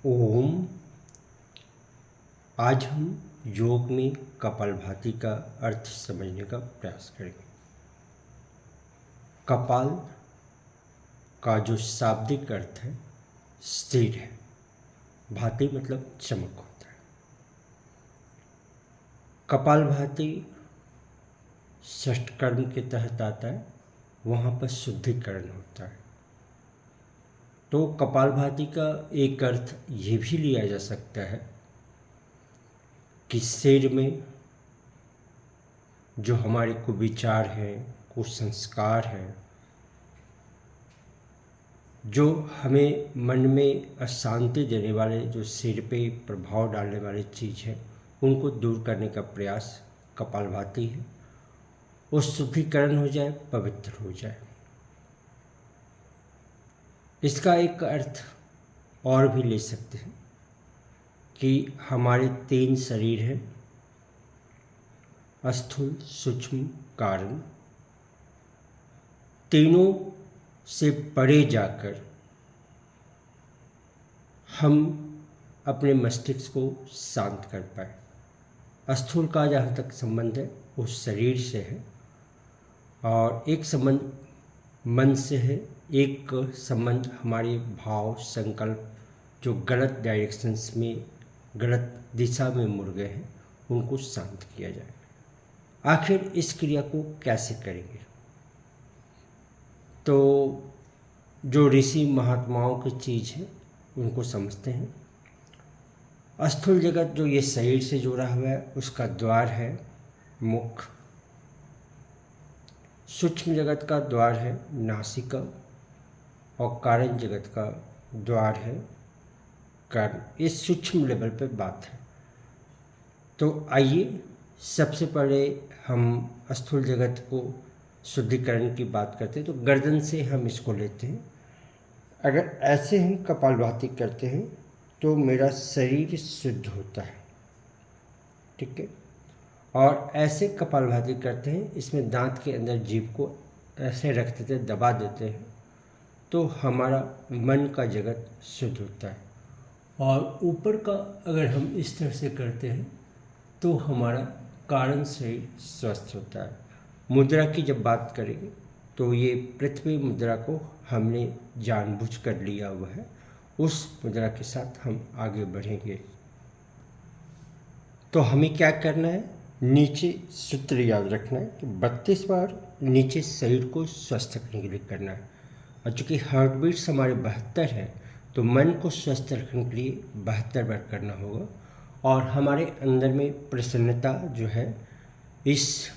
ओम। आज हम योग में कपालभाति का अर्थ समझने का प्रयास करेंगे। कपाल का जो शाब्दिक अर्थ है सिर है, भाति मतलब चमक होता है। कपालभाति षष्ठकर्म के तहत आता है, वहाँ पर शुद्धिकरण होता है। तो कपालभाति का एक अर्थ ये भी लिया जा सकता है कि सिर में जो हमारे कुविचार हैं, कुसंस्कार हैं, जो हमें मन में अशांति देने वाले, जो सिर पे प्रभाव डालने वाली चीज़ है, उनको दूर करने का प्रयास कपालभाति है। वो शुद्धिकरण हो जाए, पवित्र हो जाए। इसका एक अर्थ और भी ले सकते हैं कि हमारे 3 शरीर हैं, स्थूल, सूक्ष्म, कारण। तीनों से परे जाकर हम अपने मस्तिष्क को शांत कर पाए। स्थूल का जहाँ तक संबंध है वो शरीर से है, और एक संबंध मन से है, एक संबंध हमारे भाव, संकल्प जो गलत डायरेक्शंस में, गलत दिशा में मुड़ गए हैं, उनको शांत किया जाए। आखिर इस क्रिया को कैसे करेंगे? तो जो ऋषि महात्माओं की चीज़ है उनको समझते हैं। स्थूल जगत जो ये शरीर से जुड़ा हुआ है, उसका द्वार है मुख। सूक्ष्म जगत का द्वार है नासिका, और कारण जगत का द्वार है कर्ण। इस सूक्ष्म लेवल पे बात है। तो आइए सबसे पहले हम स्थूल जगत को शुद्धिकरण की बात करते हैं। तो गर्दन से हम इसको लेते हैं। अगर ऐसे हम कपालभाति करते हैं तो मेरा शरीर शुद्ध होता है, ठीक है। और ऐसे कपालभाति करते हैं, इसमें दांत के अंदर जीभ को ऐसे रख देते हैं, दबा देते हैं, तो हमारा मन का जगत शुद्ध होता है। और ऊपर का अगर हम इस तरह से करते हैं तो हमारा कारण शरीर स्वस्थ होता है। मुद्रा की जब बात करेंगे तो ये पृथ्वी मुद्रा को हमने जानबूझ कर लिया हुआ है, उस मुद्रा के साथ हम आगे बढ़ेंगे। तो हमें क्या करना है? नीचे सूत्र याद रखना है कि 32 बार नीचे शरीर को स्वस्थ रखने के लिए करना है। और चूँकि हार्ट बीट्स हमारे 72 है, तो मन को स्वस्थ रखने के लिए 72 बार करना होगा। और हमारे अंदर में प्रसन्नता जो है, इस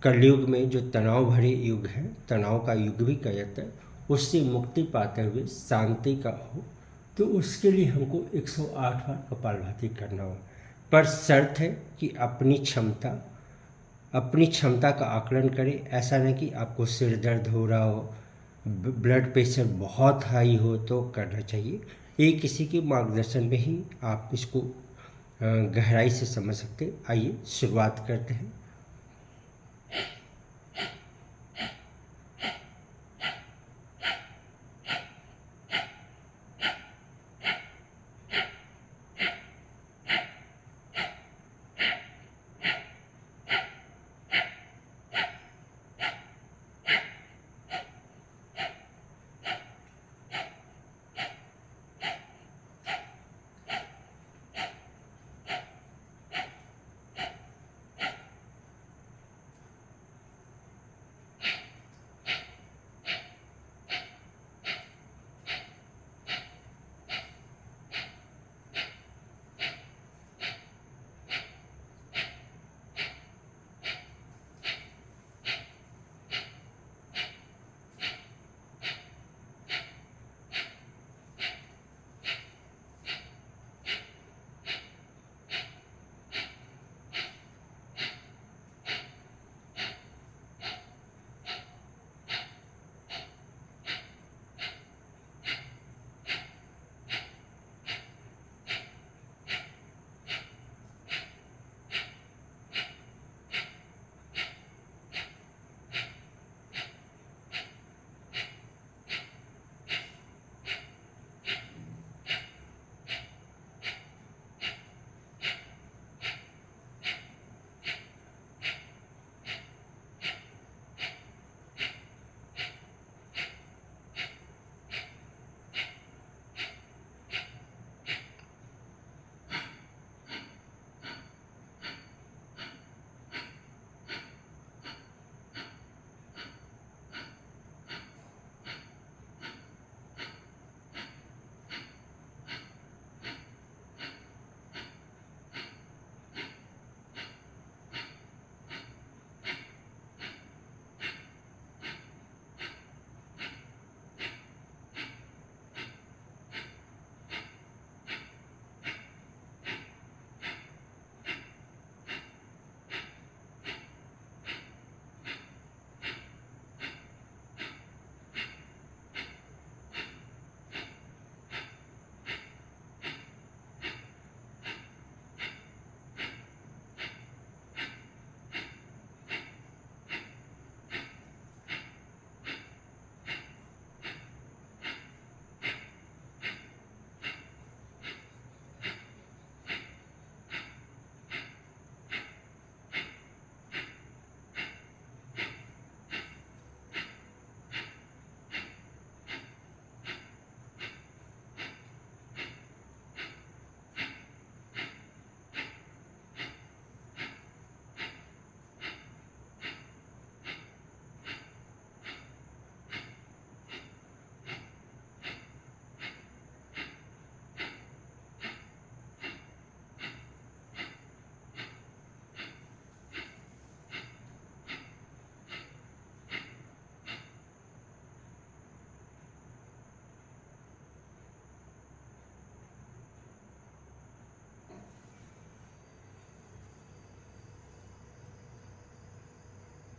कलयुग में जो तनाव भरे युग है, तनाव का युग भी कहा जाता है, उससे मुक्ति पाते हुए शांति का हो, तो उसके लिए हमको 108 बार कपालभाति करना हो। पर शर्त है कि अपनी क्षमता का आकलन करें। ऐसा नहीं कि आपको सिर दर्द हो रहा हो, ब्लड प्रेशर बहुत हाई हो तो करना चाहिए। ये किसी के मार्गदर्शन में ही आप इसको गहराई से समझ सकते हैं। आइए शुरुआत करते हैं।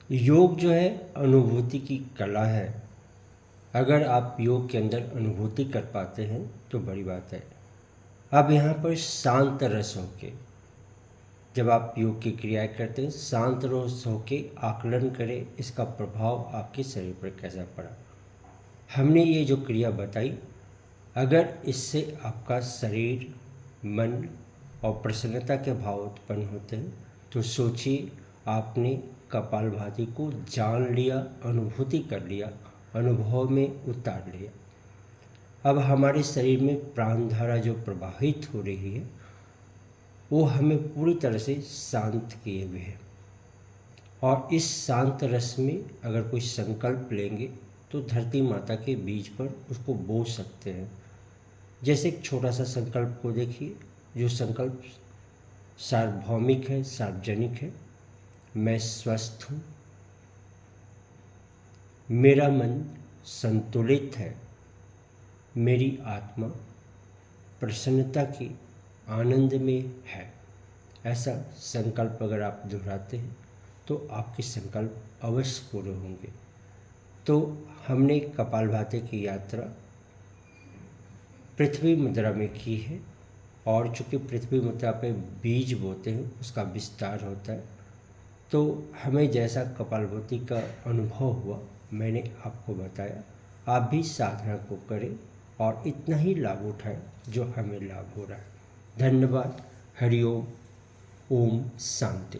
योग जो है अनुभूति की कला है। अगर आप योग के अंदर अनुभूति कर पाते हैं तो बड़ी बात है। अब यहाँ पर शांत रस होके, जब आप योग की क्रियाएं करते हैं, शांत रस होके आकलन करें इसका प्रभाव आपके शरीर पर कैसा पड़ा। हमने ये जो क्रिया बताई, अगर इससे आपका शरीर, मन और प्रसन्नता के भाव उत्पन्न होते हैं तो सोचिए आपने कपालभाति को जान लिया, अनुभूति कर लिया, अनुभव में उतार लिया। अब हमारे शरीर में प्राणधारा जो प्रवाहित हो रही है वो हमें पूरी तरह से शांत किए हुए है। और इस शांत रस में अगर कोई संकल्प लेंगे तो धरती माता के बीज पर उसको बो सकते हैं। जैसे एक छोटा सा संकल्प को देखिए, जो संकल्प सार्वभौमिक है, सार्वजनिक है। मैं स्वस्थ हूँ, मेरा मन संतुलित है, मेरी आत्मा प्रसन्नता की आनंद में है। ऐसा संकल्प अगर आप दोहराते हैं तो आपके संकल्प अवश्य पूरे होंगे। तो हमने कपालभाति की यात्रा पृथ्वी मुद्रा में की है, और चूँकि पृथ्वी मुद्रा पे बीज बोते हैं उसका विस्तार होता है, तो हमें जैसा कपालभाति का अनुभव हुआ मैंने आपको बताया। आप भी साधना को करें और इतना ही लाभ उठाएं जो हमें लाभ हो रहा है। धन्यवाद। हरिओम। ओम शांति।